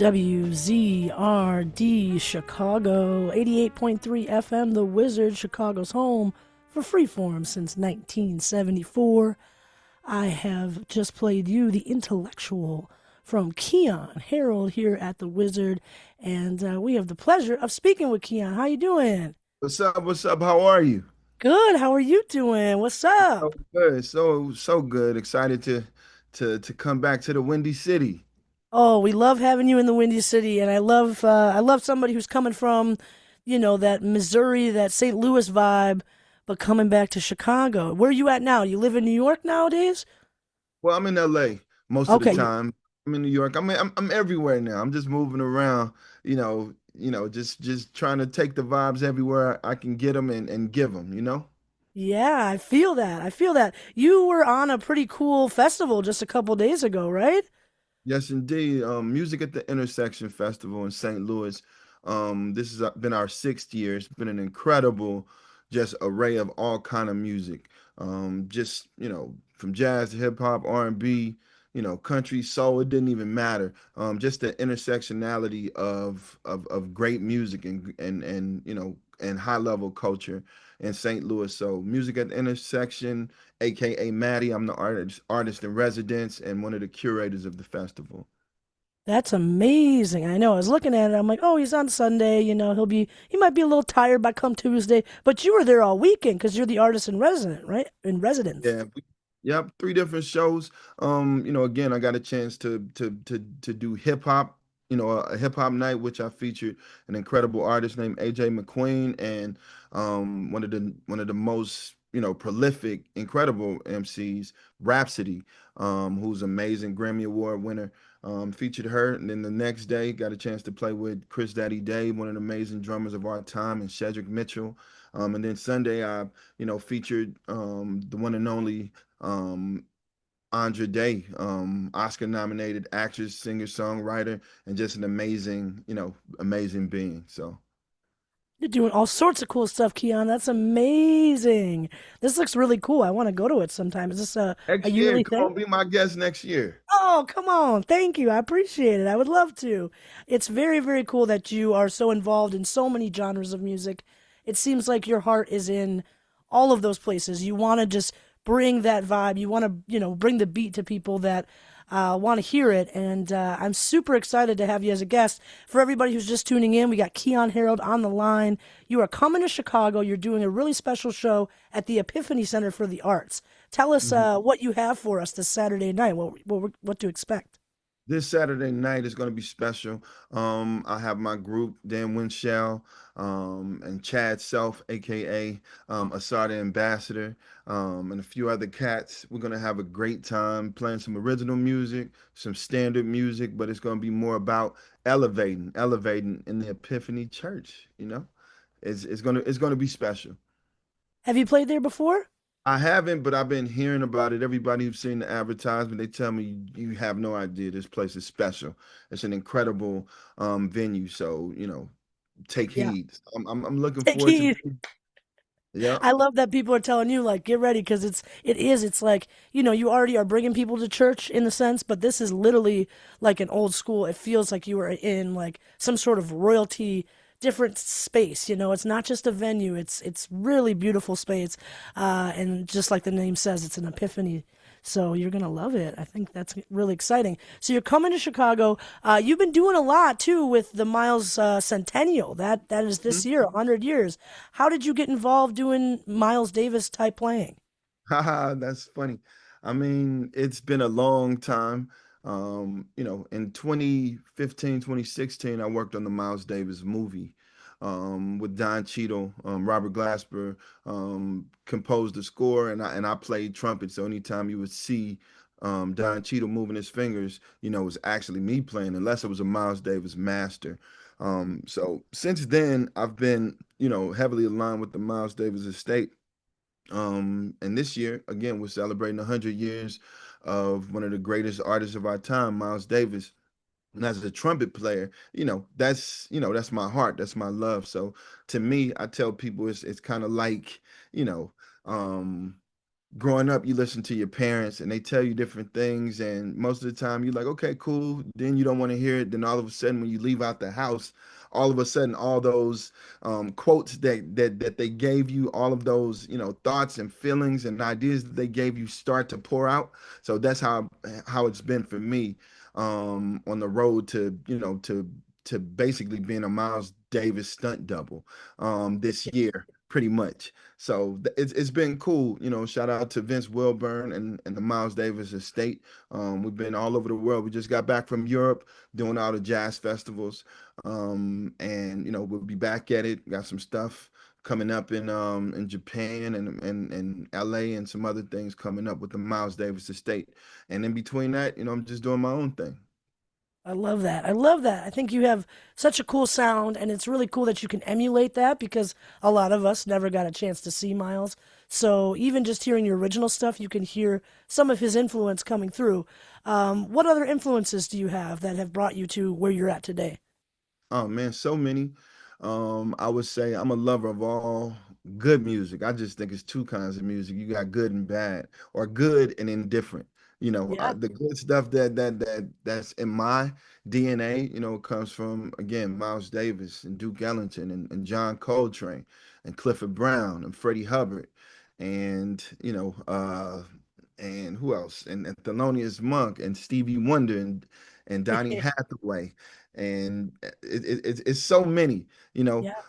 WZRD Chicago, 88.3 FM, The Wizard, Chicago's home for freeform since 1974. I have just played you The Intellectual from Keyon Harrold here at The Wizard, and we have the pleasure of speaking with Keyon. How you doing? What's up? What's up? How are you? Good. How are you doing? What's up? So good. So good. Excited to come back to the Windy City. Oh, we love having you in the Windy City, and I love somebody who's coming from, that Missouri, that St. Louis vibe, but coming back to Chicago. Where are you at now? You live in New York nowadays? Well, I'm in LA most of the Okay. time. I'm in New York. I'm everywhere now. I'm just moving around, just trying to take the vibes everywhere I can get them and give them, Yeah, I feel that. I feel that. You were on a pretty cool festival just a couple days ago, right? Yes, indeed. Music at the Intersection Festival in St. Louis. This has been our sixth year. It's been an incredible, just array of all kind of music. Just from jazz to hip hop, R&B, country, soul. It didn't even matter. Just the intersectionality of great music and high level culture in St. Louis. So music at the intersection, aka Maddie. I'm the artist in residence and one of the curators of the festival. That's amazing. I know. I was looking at it. I'm like, oh, he's on Sunday. He might be a little tired by come Tuesday, but you were there all weekend because you're the artist in resident, right? In residence. Yeah. Yep, three different shows. Again, I got a chance to do hip hop, a hip hop night, which I featured an incredible artist named AJ McQueen and one of the most prolific, incredible MCs, Rhapsody, who's amazing Grammy Award winner. Featured her, and then the next day got a chance to play with Chris Daddy Dave, one of the amazing drummers of our time, and Shedrick Mitchell. And then Sunday I featured the one and only um, Andra Day, Oscar nominated actress, singer, songwriter, and just an amazing, amazing being. So You're doing all sorts of cool stuff, Keon. That's amazing. This looks really cool. I want to go to it sometime. Is this a next year, yearly come thing? on, be my guest next year. Oh, come on. Thank you. I appreciate it. I would love to. It's very, very cool that you are so involved in so many genres of music. It seems like your heart is in all of those places. You want to just bring that vibe. You want to, bring the beat to people that want to hear it. And I'm super excited to have you as a guest. For everybody who's just tuning in, we got Keyon Harrold on the line. You are coming to Chicago. You're doing a really special show at the Epiphany Center for the Arts. Tell us what you have for us this Saturday night. What to expect? This Saturday night is going to be special. I have my group, Dan Winchell, and Chad Self, aka Asada Ambassador, and a few other cats. We're going to have a great time playing some original music, some standard music, but it's going to be more about elevating in the Epiphany Church. It's gonna be special. Have you played there before? I haven't, but I've been hearing about it. Everybody who's seen the advertisement, they tell me you have no idea. This place is special. It's an incredible venue. So, take Yeah. heed. I'm looking Take forward to heed. yeah. I love that people are telling you like get ready because it's like you already are bringing people to church in the sense, but this is literally like an old school. It feels like you are in like some sort of royalty different space. It's not just a venue. It's really beautiful space, and just like the name says, it's an epiphany. So you're gonna love it. I think that's really exciting. So you're coming to Chicago. You've been doing a lot too with the Miles Centennial. That is this year, 100 years. How did you get involved doing Miles Davis type playing? Haha, that's funny. I mean, it's been a long time. In 2015, 2016, I worked on the Miles Davis movie with Don Cheadle. Robert Glasper composed the score, and I played trumpet. So anytime you would see Don Cheadle moving his fingers, it was actually me playing, unless it was a Miles Davis master. So since then, I've been, heavily aligned with the Miles Davis estate. And this year, again, we're celebrating 100 years of one of the greatest artists of our time, Miles Davis. And as a trumpet player, that's my heart, that's my love. So to me, I tell people it's kind of like, you know, um, growing up, you listen to your parents and they tell you different things, and most of the time you're like, okay, cool. Then you don't want to hear it. Then all of a sudden, when you leave out the house, all of a sudden, all those quotes that they gave you, all of those thoughts and feelings and ideas that they gave you start to pour out. So that's how it's been for me on the road to to basically being a Miles Davis stunt double this year, pretty much. So it's been cool. Shout out to Vince Wilburn and the Miles Davis estate. We've been all over the world. We just got back from Europe doing all the jazz festivals. And we'll be back at it. Got some stuff coming up in Japan and LA and some other things coming up with the Miles Davis estate. And in between that, I'm just doing my own thing. I love that. I love that. I think you have such a cool sound, and it's really cool that you can emulate that because a lot of us never got a chance to see Miles. So even just hearing your original stuff, you can hear some of his influence coming through. What other influences do you have that have brought you to where you're at today? Oh man, so many. I would say I'm a lover of all good music. I just think it's two kinds of music. You got good and bad, or good and indifferent. Yeah. The good stuff that's in my DNA, comes from again Miles Davis and Duke Ellington and John Coltrane and Clifford Brown and Freddie Hubbard and and who else? And Thelonious Monk and Stevie Wonder and Donny Hathaway and it's so many, you know. Yeah.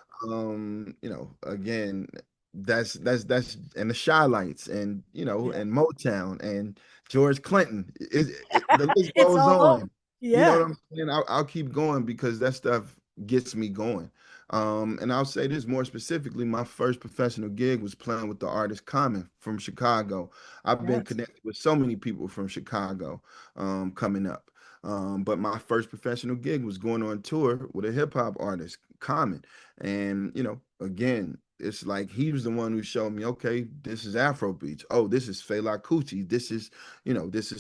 Again, that's and the Shy Lights and Yeah. and Motown and George Clinton. The list It's goes all over. on. You know Yeah. what I'm saying? I'll keep going because that stuff gets me going. And I'll say this more specifically, my first professional gig was playing with the artist Common from Chicago. I've been Yes. connected with so many people from Chicago coming up. But my first professional gig was going on tour with a hip hop artist, Common. And, again, it's like he was the one who showed me, okay, this is Afro beats. Oh, this is Fela Kuti. This is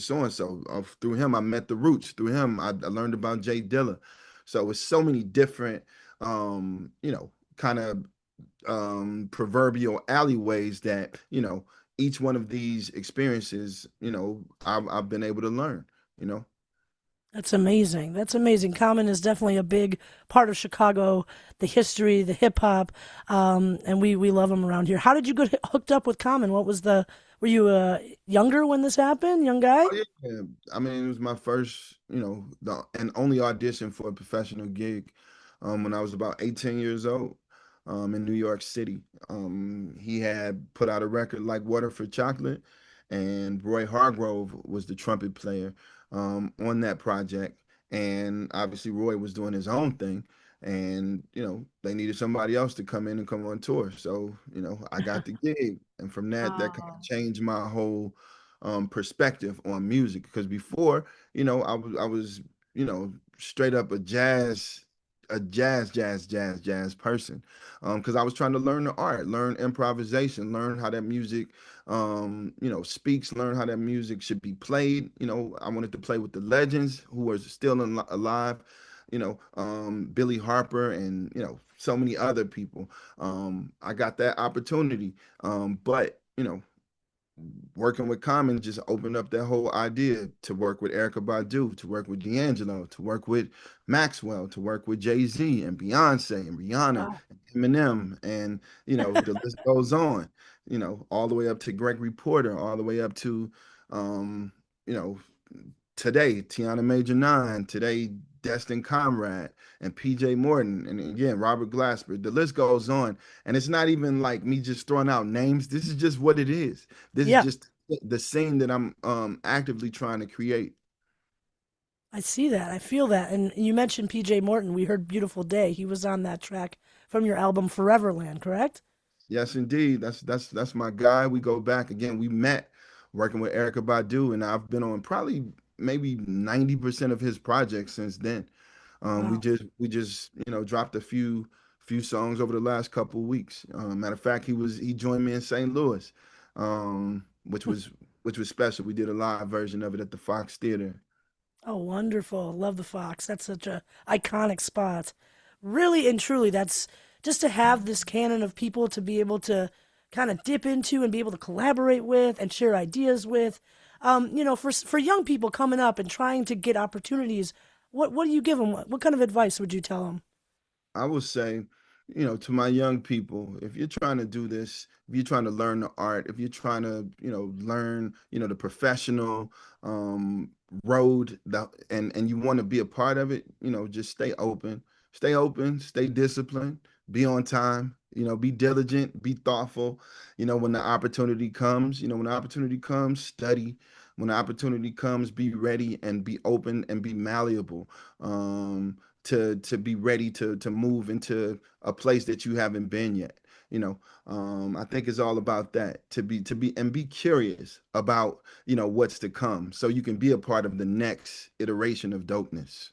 so and so. Through him, I met the Roots. Through him, I learned about Jay Dilla. So it's so many different, kind of proverbial alleyways that each one of these experiences, I've been able to learn. You know. That's amazing. That's amazing. Common is definitely a big part of Chicago, the history, the hip hop, and we love them around here. How did you get hooked up with Common? Were you younger when this happened, young guy? Oh yeah, I mean it was my first, the and only audition for a professional gig, when I was about 18 years old, in New York City. He had put out a record like Water for Chocolate, and Roy Hargrove was the trumpet player, on that project, and obviously Roy was doing his own thing, and they needed somebody else to come in and come on tour, so I got the gig, and from that kind of Oh, changed my whole perspective on music because before, I was, straight up a jazz person. Because I was trying to learn the art, learn improvisation, learn how that music, speaks, learn how that music should be played. I wanted to play with the legends who are still alive. Billy Harper and so many other people. I got that opportunity, but working with Common just opened up that whole idea to work with Erica Badu, to work with D'Angelo, to work with Maxwell, to work with Jay-Z and Beyonce and Rihanna wow. and Eminem, and the list goes on. All the way up to Gregory Porter, all the way up to you know, today, Tiana Major Nine, today, Destin Conrad and PJ Morton, and again, Robert Glasper. The list goes on. And it's not even like me just throwing out names. This is just what it is. This is Yeah, just the scene that I'm actively trying to create. I see that. I feel that. And you mentioned PJ Morton. We heard Beautiful Day. He was on that track from your album Foreverland, correct? Yes, indeed. That's my guy. We go back again. We met working with Erica Badu, and I've been on probably maybe 90% of his projects since then. We Wow. just dropped a few songs over the last couple of weeks. Matter of fact, he joined me in St. Louis, which was special. We did a live version of it at the Fox Theater. Oh, wonderful. Love the Fox. That's such a iconic spot. Really and truly, that's just to have this canon of people to be able to kind of dip into and be able to collaborate with and share ideas with. For young people coming up and trying to get opportunities, what do you give them? What kind of advice would you tell them? I would say, to my young people, if you're trying to do this, if you're trying to learn the art, if you're trying to, learn, the professional road that, and you want to be a part of it, just stay open, stay disciplined, be on time, be diligent, be thoughtful. When the opportunity comes, study. When the opportunity comes, be ready and be open and be malleable. To be ready to move into a place that you haven't been yet. I think it's all about that, to be curious about what's to come, so you can be a part of the next iteration of dopeness.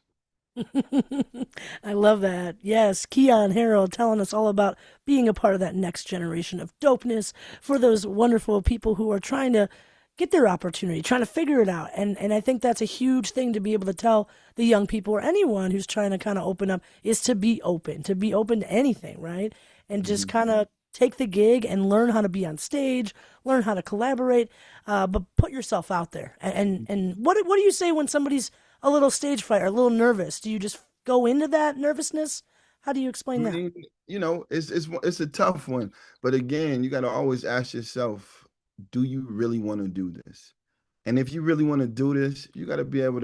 I love that. Yes, Keyon Harrold telling us all about being a part of that next generation of dopeness for those wonderful people who are trying to get their opportunity, trying to figure it out. And I think that's a huge thing to be able to tell the young people or anyone who's trying to kind of open up is to be open to anything, right? And just Mhm. kind of take the gig and learn how to be on stage, learn how to collaborate, but put yourself out there. And what do you say when somebody's a little stage fright or a little nervous? Do you just go into that nervousness? How do you I explain that? mean, it's a tough one, but again, you got to always ask yourself, do you really want to do this? And if you really want to do this, you got to be able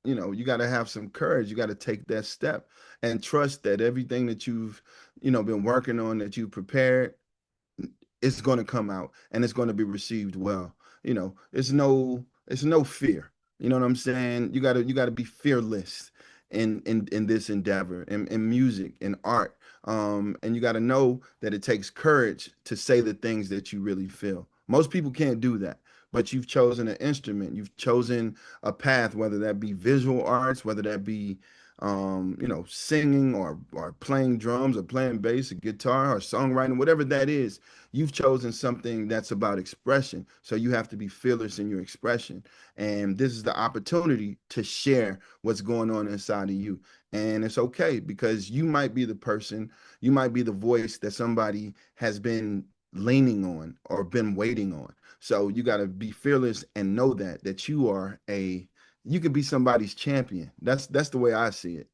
you got to have some courage. You got to take that step and trust that everything that you've, been working on, that you prepared, it's going to come out and it's going to be received well. It's no fear. You know what I'm saying? You got to be fearless in this endeavor, in music, in art. And you got to know that it takes courage to say the things that you really feel. Most people can't do that, but you've chosen an instrument, you've chosen a path, whether that be visual arts, whether that be singing or playing drums or playing bass or guitar or songwriting, whatever that is. You've chosen something that's about expression. So you have to be fearless in your expression. And this is the opportunity to share what's going on inside of you. And it's okay, because you might be the voice that somebody has been leaning on or been waiting on. So you got to be fearless and know that you could be somebody's champion. That's the way I see it.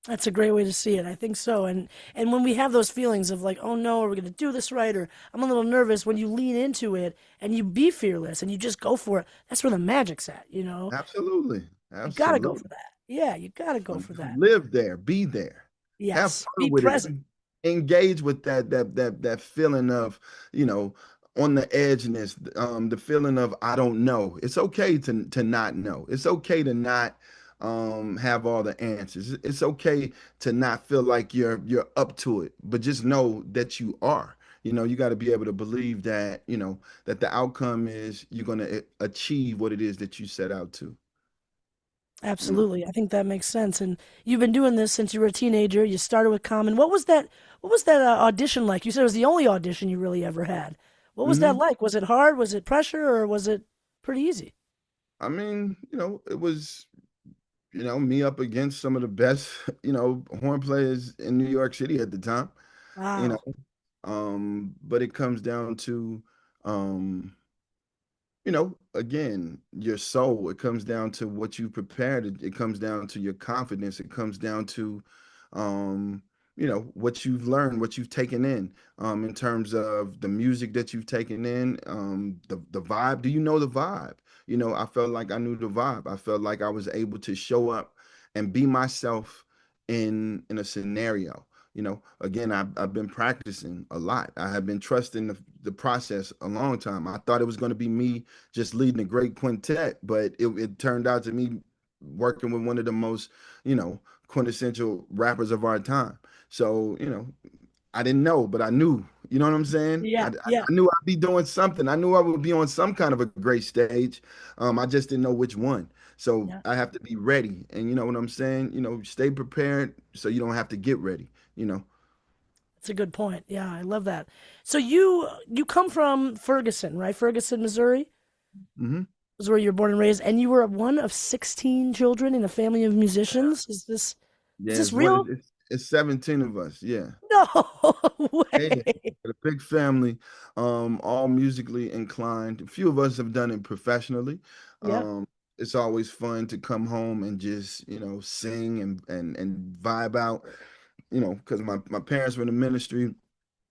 That's a great way to see it. I think so. And when we have those feelings of like, oh no, are we going to do this right? Or I'm a little nervous, when you lean into it and you be fearless and you just go for it, that's where the magic's at, you know? Absolutely. You got to go Absolutely. for that. Yeah, you got to go for that. Live there, be there, have Yes. fun Be with it, present. engage with that feeling of, you know, on the edgeness, the feeling of I don't know. It's okay to not know. It's okay to not have all the answers. It's okay to not feel like you're up to it, but just know that you are. You got to be able to believe that, that the outcome is you're going to achieve what it is that you set out to. You know. Absolutely. I think that makes sense. And you've been doing this since you were a teenager. You started with Common. What was that audition like? You said it was the only audition you really ever had. What was that hmm like? Was it hard? Was it pressure, or was it pretty easy? I mean, it was, me up against some of the best, horn players in New York City at the time, you know. Wow. But it comes down to, um, again, your soul. It comes down to what you prepared. It comes down to your confidence. It comes down to, um, what you've learned, what you've taken in terms of the music that you've taken in, the vibe. Do you know the vibe? I felt like I knew the vibe. I felt like I was able to show up and be myself in a scenario. Again, I've been practicing a lot. I have been trusting the process a long time. I thought it was going to be me just leading a great quintet, but it turned out to me working with one of the most, quintessential rappers of our time. So, I didn't know, but I knew. You know what I'm saying? I, Yeah, I, yeah, I knew I'd be doing something. I knew I would be on some kind of a great stage. I just didn't know which one. So yeah. I have to be ready. And you know what I'm saying? Stay prepared so you don't have to get ready, you know. That's a good point. Yeah, I love that. So you come from Ferguson, right? Ferguson, Missouri hmm is where you were born and raised, and you were one of 16 children in a family of musicians. Is Yeah, this real? It's 17 of us. Yeah. No Yeah, yeah. way. A big family, all musically inclined. A few of us have done it professionally. Yep. Um, it's always fun to come home and just, sing and vibe out, because my parents were in the ministry.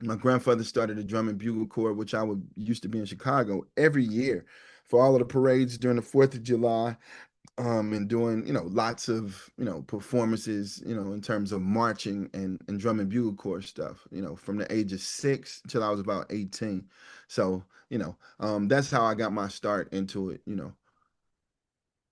My grandfather started a drum and bugle corps, which I would used to be in Chicago every year for all of the parades during the 4th of July, and doing, lots of, performances, in terms of marching and drum and bugle corps stuff, from the age of 6 till I was about 18. So, that's how I got my start into it.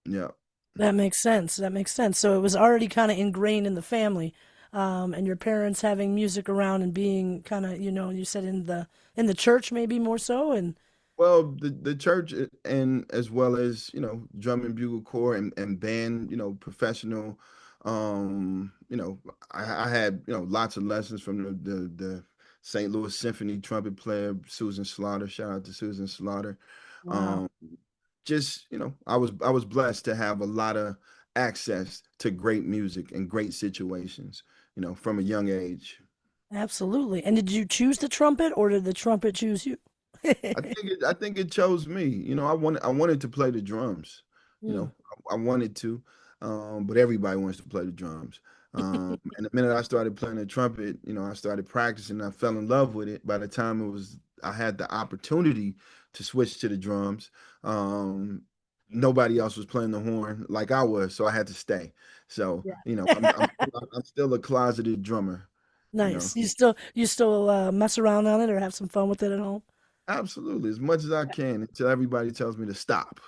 Yeah. That makes sense. That makes sense. So it was already kind of ingrained in the family, and your parents having music around and being kind of, you said in the church maybe more so, and Well, the church and as well as, drum and bugle corps and band, professional, I had, lots of lessons from the St. Louis Symphony trumpet player, Susan Slaughter. Shout out to Susan Slaughter. wow, Um, just, I was blessed to have a lot of access to great music and great situations, from a young age. absolutely. And did you choose the trumpet or did the trumpet choose you? I think it chose me. I wanted to play the drums. You Hmm. know, I wanted to, but everybody wants to play the drums. And the minute I started playing the trumpet, I started practicing. I fell in love with it. By the time I had the opportunity to switch to the drums. Um, Nobody else was playing the horn like I was, so I had to stay. So, I'm still a closeted drummer. You know. Nice. You still mess around on it or have some fun with it at home? Absolutely, as much as I can until everybody tells me to stop.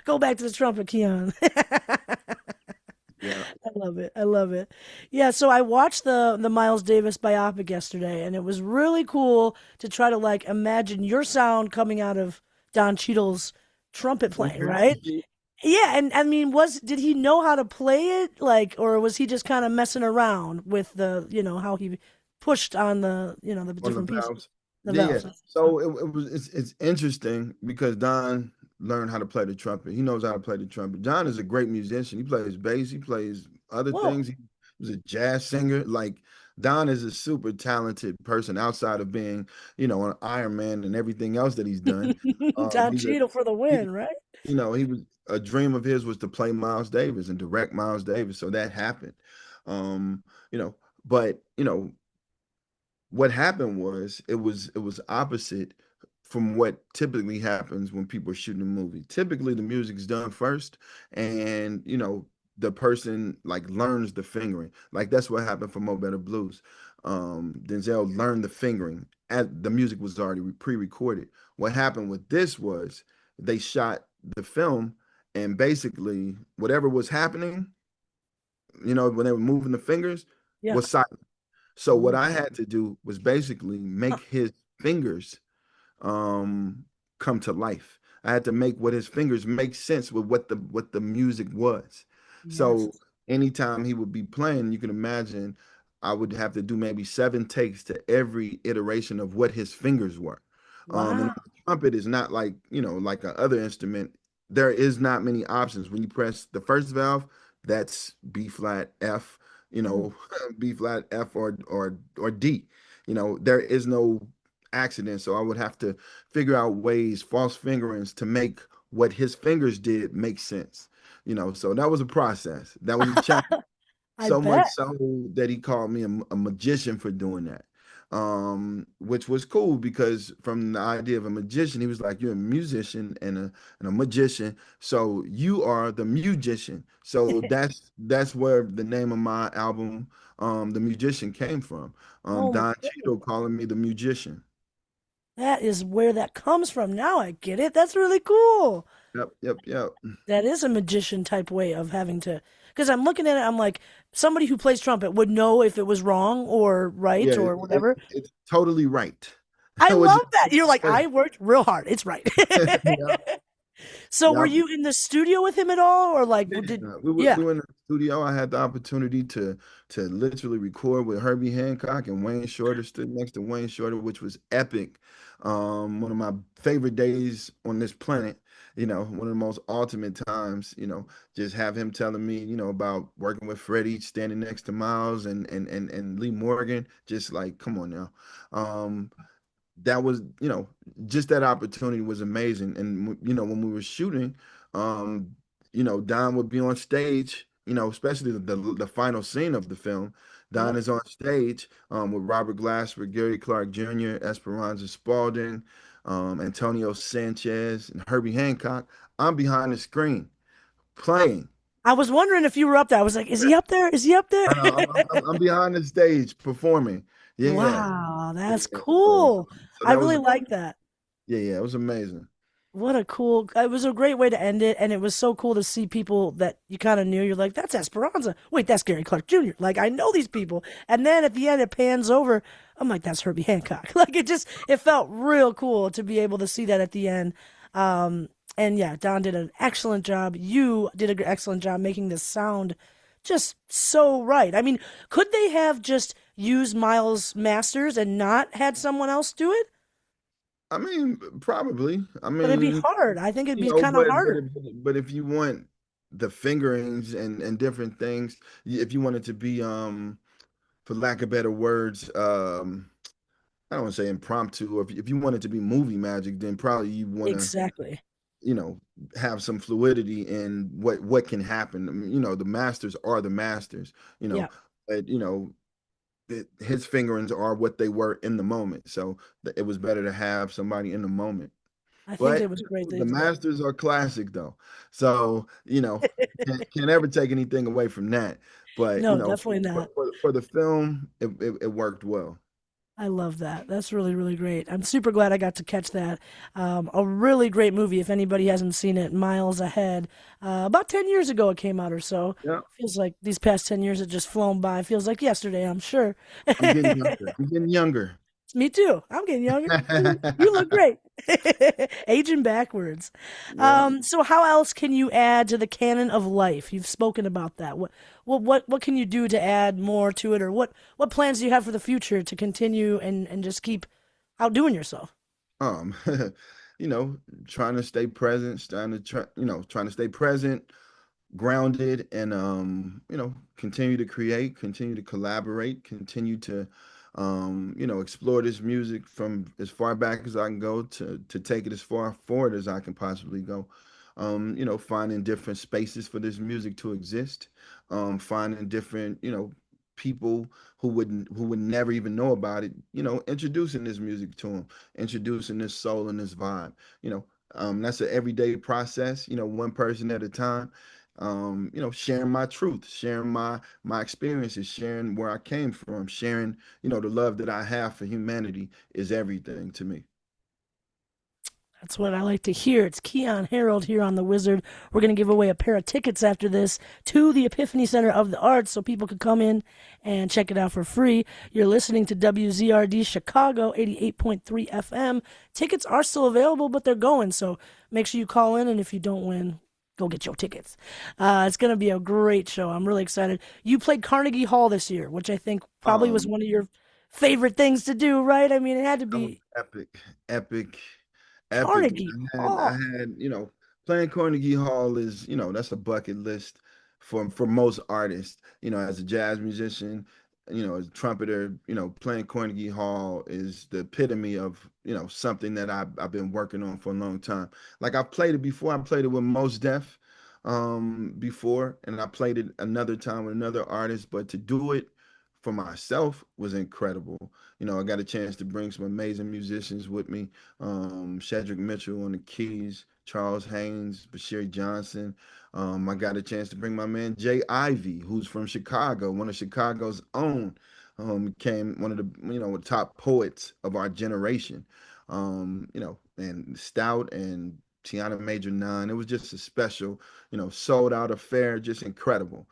Go back to the trumpet, Keon. Yeah. I love it. I love it. Yeah, so I watched the Miles Davis biopic yesterday, and it was really cool to try to like imagine your sound coming out of Don Cheadle's trumpet playing, right? Mhm. Yeah, and I mean, was did he know how to play it, like, or was he just kind of messing around with how he pushed on the On the different pieces, valves. the Yeah, yeah. valves? So it's interesting because Don learned how to play the trumpet. He knows how to play the trumpet. Don is a great musician. He plays bass. He plays other Whoa, things. He was a jazz singer. Like Don is a super talented person outside of being, an Iron Man and everything else that he's done. Don He's a Cheadle for the he, win, right? he was a dream of his was to play Miles Davis and direct Miles Davis. So that happened. Um, you know, but what happened was it was opposite from what typically happens when people are shooting a movie. Typically the music's done first and the person like learns the fingering. Like that's what happened for Mo Better Blues. Denzel learned the fingering and the music was already pre-recorded. What happened with this was they shot the film and basically whatever was happening, when they were moving the fingers Yeah. was silent. So what Ooh. I had to do was basically Huh. make his fingers um come to life. I had to make what his fingers make sense with what the music was. Yes. So anytime he would be playing, you can imagine I would have to do maybe 7 takes to every iteration of what his fingers were. And Wow. the trumpet is not like, like a other instrument. There is not many options. When you press the first valve, that's B flat, F, Mm. B flat, F or D. There is no accident. So I would have to figure out ways, false fingerings to make what his fingers did make sense. So that was a process. That was a challenge. I So much bet. so that he called me a magician for doing that. Which was cool because from the idea of a magician, he was like, "You're a musician and a magician, so you are the musician." So that's where the name of my album, The Musician, came from. Oh my Don goodness. Cheadle calling me the musician. That is where that comes from. Now I get it. That's really cool. Yep, yep, yep. That is a magician type way of having to, because I'm looking at it, I'm like, somebody who plays trumpet would know if it was wrong or Yeah, right or whatever. it's totally right. I What love you that. You're like, say? I worked real hard. It's right. Yeah, So were yeah. you in the studio with him at all? Or like, Yeah, did, we were yeah. we were in the studio. I had the opportunity to literally record with Herbie Hancock and Wayne Shorter stood next to Wayne Shorter, which was epic. One of my favorite days on this planet. one of the most ultimate times, just have him telling me, about working with Freddie, standing next to Miles and Lee Morgan, just like, come on now. That was, just that opportunity was amazing. And, when we were shooting, um, Don would be on stage, especially the final scene of the film. Don Yep. is on stage with Robert Glasper, Gary Clark Jr., Esperanza Spalding, Antonio Sanchez, and Herbie Hancock. I'm behind the screen playing. I was wondering if you were up there. I was like, is he up there? Is he up there? I'm behind the stage performing. Yeah. Wow, Yeah. that's So, cool. so I that was, really like that. yeah, it was amazing. What a cool, it was a great way to end it. And it was so cool to see people that you kind of knew. You're like, that's Esperanza. Wait, that's Gary Clark Jr. Like, I know these people. And then at the end, it pans over. I'm like, that's Herbie Hancock. Like, it felt real cool to be able to see that at the end. And yeah, Don did an excellent job. You did an excellent job making this sound just so right. I mean, could they have just used Miles Masters and not had someone else do it? I mean, probably. I But it'd be mean, hard. I think it'd be kind of but harder. but if you want the fingerings and different things, if you want it to be for lack of better words, I don't want to say impromptu, or if you want it to be movie magic, then probably you want to, Exactly. you know, have some fluidity in what can happen. I mean, the masters are the masters, Yeah, but his fingerings are what they were in the moment. So it was better to have somebody in the moment. I think But it was great they the did that. Masters are classic though. So, can't ever take anything away from that. But, No, definitely not. for the film, it worked well. I love that. That's really, really great. I'm super glad I got to catch that. A really great movie. If anybody hasn't seen it, Miles Ahead. About 10 years ago it came out or so. Yeah. Feels like these past 10 years have just flown by. Feels like yesterday, I'm sure. I'm getting younger. I'm getting younger. Me too. I'm getting younger. You look great. Aging backwards. Yeah. So how else can you add to the canon of life? You've spoken about that. What can you do to add more to it, or what plans do you have for the future to continue and just keep outdoing yourself? Um, you know, trying to stay present, trying to stay present, grounded, and continue to create, continue to collaborate, continue to explore this music from as far back as I can go to take it as far forward as I can possibly go. Finding different spaces for this music to exist, finding different, people who would never even know about it, introducing this music to them, introducing this soul and this vibe. That's an everyday process, one person at a time. Sharing my truth, sharing my experiences, sharing where I came from, sharing, the love that I have for humanity is everything to me. That's what I like to hear. It's Keyon Harrold here on The Wizard. We're going to give away a pair of tickets after this to the Epiphany Center of the Arts so people can come in and check it out for free. You're listening to WZRD Chicago 88.3 FM. Tickets are still available, but they're going. So make sure you call in, and if you don't win, go get your tickets. It's going to be a great show. I'm really excited. You played Carnegie Hall this year, which I think probably was Um, one of your favorite things to do, right? I mean, it had to that was be epic, epic, epic. Carnegie I Hall. had, playing Carnegie Hall is, that's a bucket list for most artists. As a jazz musician, as a trumpeter, playing Carnegie Hall is the epitome of, something that I've been working on for a long time. Like I've played it before. I played it with Mos Def before, and I played it another time with another artist, but to do it for myself was incredible. I got a chance to bring some amazing musicians with me. Shedrick Mitchell on the keys, Charles Haynes, Bashir Johnson. I got a chance to bring my man Jay Ivy, who's from Chicago, one of Chicago's own. Became one of the top poets of our generation. And Stout and Tiana Major Nine. It was just a special, sold out affair, just incredible.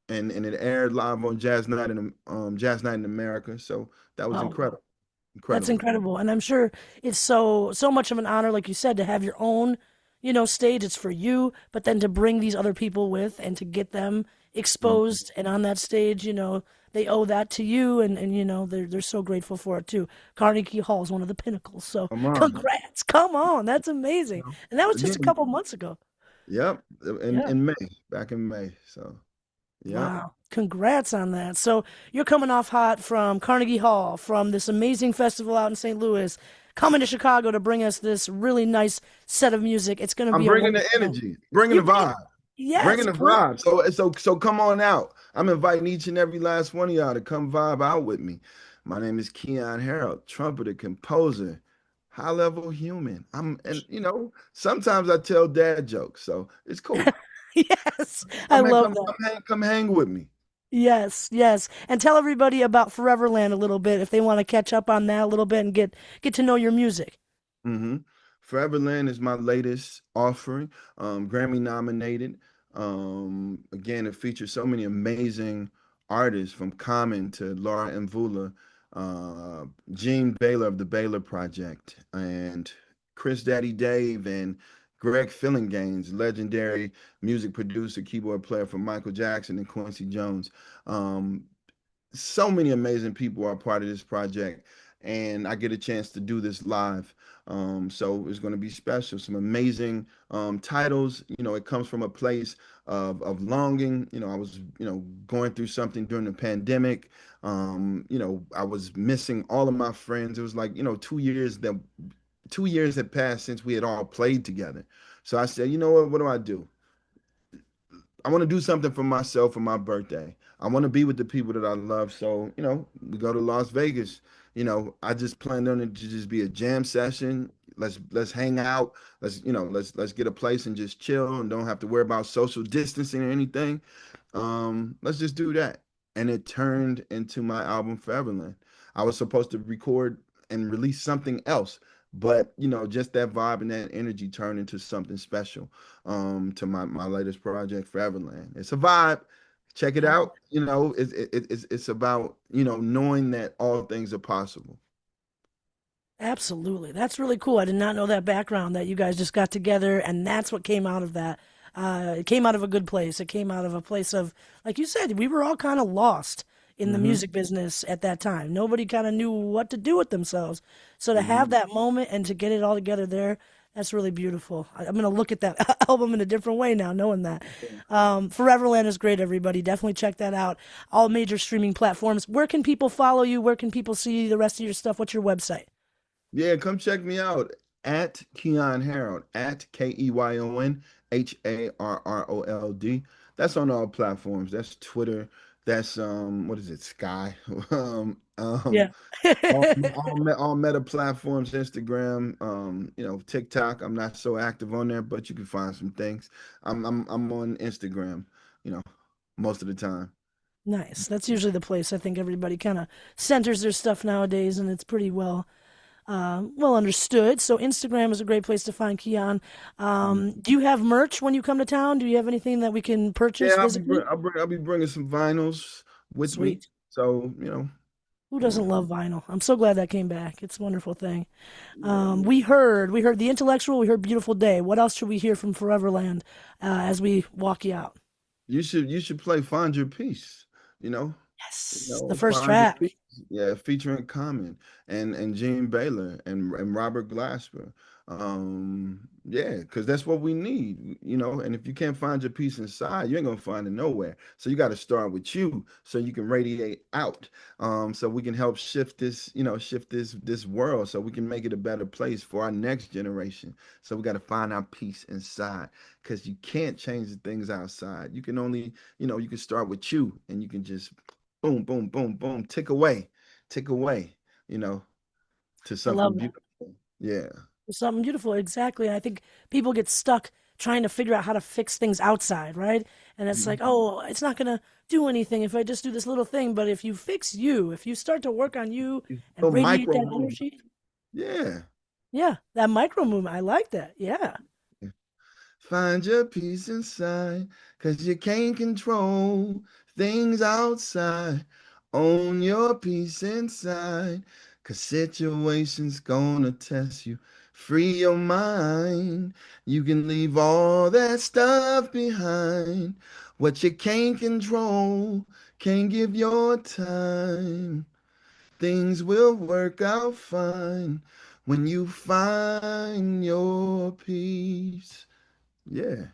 And it aired live on Jazz Night in America. So that was Oh, incredible, that's incredible. incredible. And I'm sure it's so much of an honor, like you said, to have your own, stage, it's for you, but then to bring these other people with and to get them Mhm. exposed and on that stage, they owe that to you, and they're so grateful for it too. Carnegie Hall is one of the pinnacles. So Come on. congrats. Come on, that's amazing. And that was just a Again, couple months ago. yep, Yeah. in May, back in May. So, yep. Wow. Congrats on that. So you're coming off hot from Carnegie Hall, from this amazing festival out in St. Louis, coming to Chicago to bring us this really nice set of music. It's going to I'm be a bringing the wonderful night. energy, bringing You the bring it. vibe, Yes, bringing the bring. vibe. So come on out. I'm inviting each and every last one of y'all to come vibe out with me. My name is Keyon Harrold, trumpeter, composer, high level human. And sometimes I tell dad jokes, so it's cool. Yes, I love that. Come hang with me. Yes, yes. And tell everybody about Foreverland a little bit if they want to catch up on that a little bit and get to know your music. hmm Foreverland is my latest offering, Grammy nominated. Again, it features so many amazing artists from Common to Laura Mvula, Gene Baylor of the Baylor Project, and Chris Daddy Dave and Greg Fillinganes, legendary music producer, keyboard player for Michael Jackson and Quincy Jones. Um, so many amazing people are part of this project, and I get a chance to do this live. So it's going to be special. Some amazing titles. It comes from a place of longing. I was going through something during the pandemic. I was missing all of my friends. It was like 2 years that 2 years had passed since we had all played together. So I said, you know what? What do I do? I want to do something for myself for my birthday. I want to be with the people that I love. So, we go to Las Vegas. I just planned on it to just be a jam session. Let's hang out. Let's get a place and just chill and don't have to worry about social distancing or anything. Let's just do that. And it turned into my album Foreverland. I was supposed to record and release something else, but just that vibe and that energy turned into something special to my latest project, Foreverland. It's a vibe. Check it Oh, out. It's about knowing that all things are possible. absolutely. That's really cool. I did not know that background that you guys just got together and that's what came out of that. It came out of a good place. It came out of a place of, like you said, we were all kind of lost in the hmm music business at that time. Nobody kind of knew what to do with themselves. So to have hmm that moment and to get it all together there, that's really beautiful. I'm going to look at that album in a different way now, knowing that. Foreverland is great, everybody. Definitely check that out. All major streaming platforms. Where can people follow you? Where can people see the rest of your stuff? What's your website? Yeah, come check me out at Keyon Harrold at KeyonHarrold. That's on all platforms. That's Twitter. That's what is it? Sky. Yeah. All meta platforms, Instagram, TikTok. I'm not so active on there, but you can find some things. I'm on Instagram, you know, most of the time. Nice. That's usually the place I think everybody kind of centers their stuff nowadays, and it's pretty well understood. So Instagram is a great place to find Keon. Do you have merch when you come to town? Do you have anything that we can Yeah, purchase physically? I'll be bringing some vinyls with me. Sweet. So, Who you know, doesn't love vinyl? I'm so glad that came back. It's a wonderful thing. yeah. We heard the intellectual. We heard beautiful day. What else should we hear from Foreverland as we walk you out? You should play Find Your Peace, you know. Yes, the first Find Your track. Peace. Yeah, featuring Common and Gene Baylor and Robert Glasper. Yeah, because that's what we need. And if you can't find your peace inside, you ain't gonna find it nowhere. So you got to start with you so you can radiate out. So we can help shift this world so we can make it a better place for our next generation. So we got to find our peace inside because you can't change the things outside. You can only, you can start with you and you can just boom, boom, boom, boom, tick away, you know, to I something love that. beautiful. Yeah. Something beautiful, exactly. And I think people get stuck trying to figure out how to fix things outside, right? And it's like, Mhm. oh, it's not gonna do anything if I just do this little thing. But if you fix you, if you start to work on you These and little radiate micro that moves. energy, Yeah. yeah, that micro movement, I like that. Yeah, Find your peace inside, cause you can't control things outside. Own your peace inside, cause situations gonna test you. Free your mind. You can leave all that stuff behind. What you can't control, can't give your time. Things will work out fine when you find your peace. Yeah,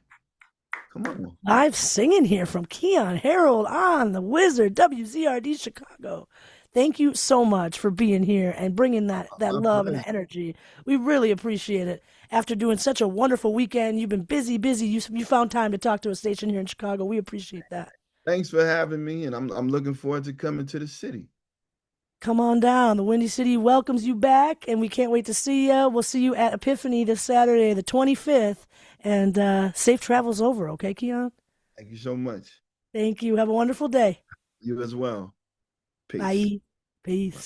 come on. Live singing here from Keyon Harrold on the Wizard, WZRD Chicago. Thank you so much for being here and bringing that My love and pleasure. that energy. We really appreciate it. After doing such a wonderful weekend, you've been busy, busy. You found time to talk to a station here in Chicago. We appreciate that. Thanks for having me, and I'm looking forward to coming to the city. Come on down. The Windy City welcomes you back, and we can't wait to see you. We'll see you at Epiphany this Saturday, the 25th. And safe travels over, okay, Keon? Thank you so much. Thank you. Have a wonderful day. You as well. Peace. Bye. Peace.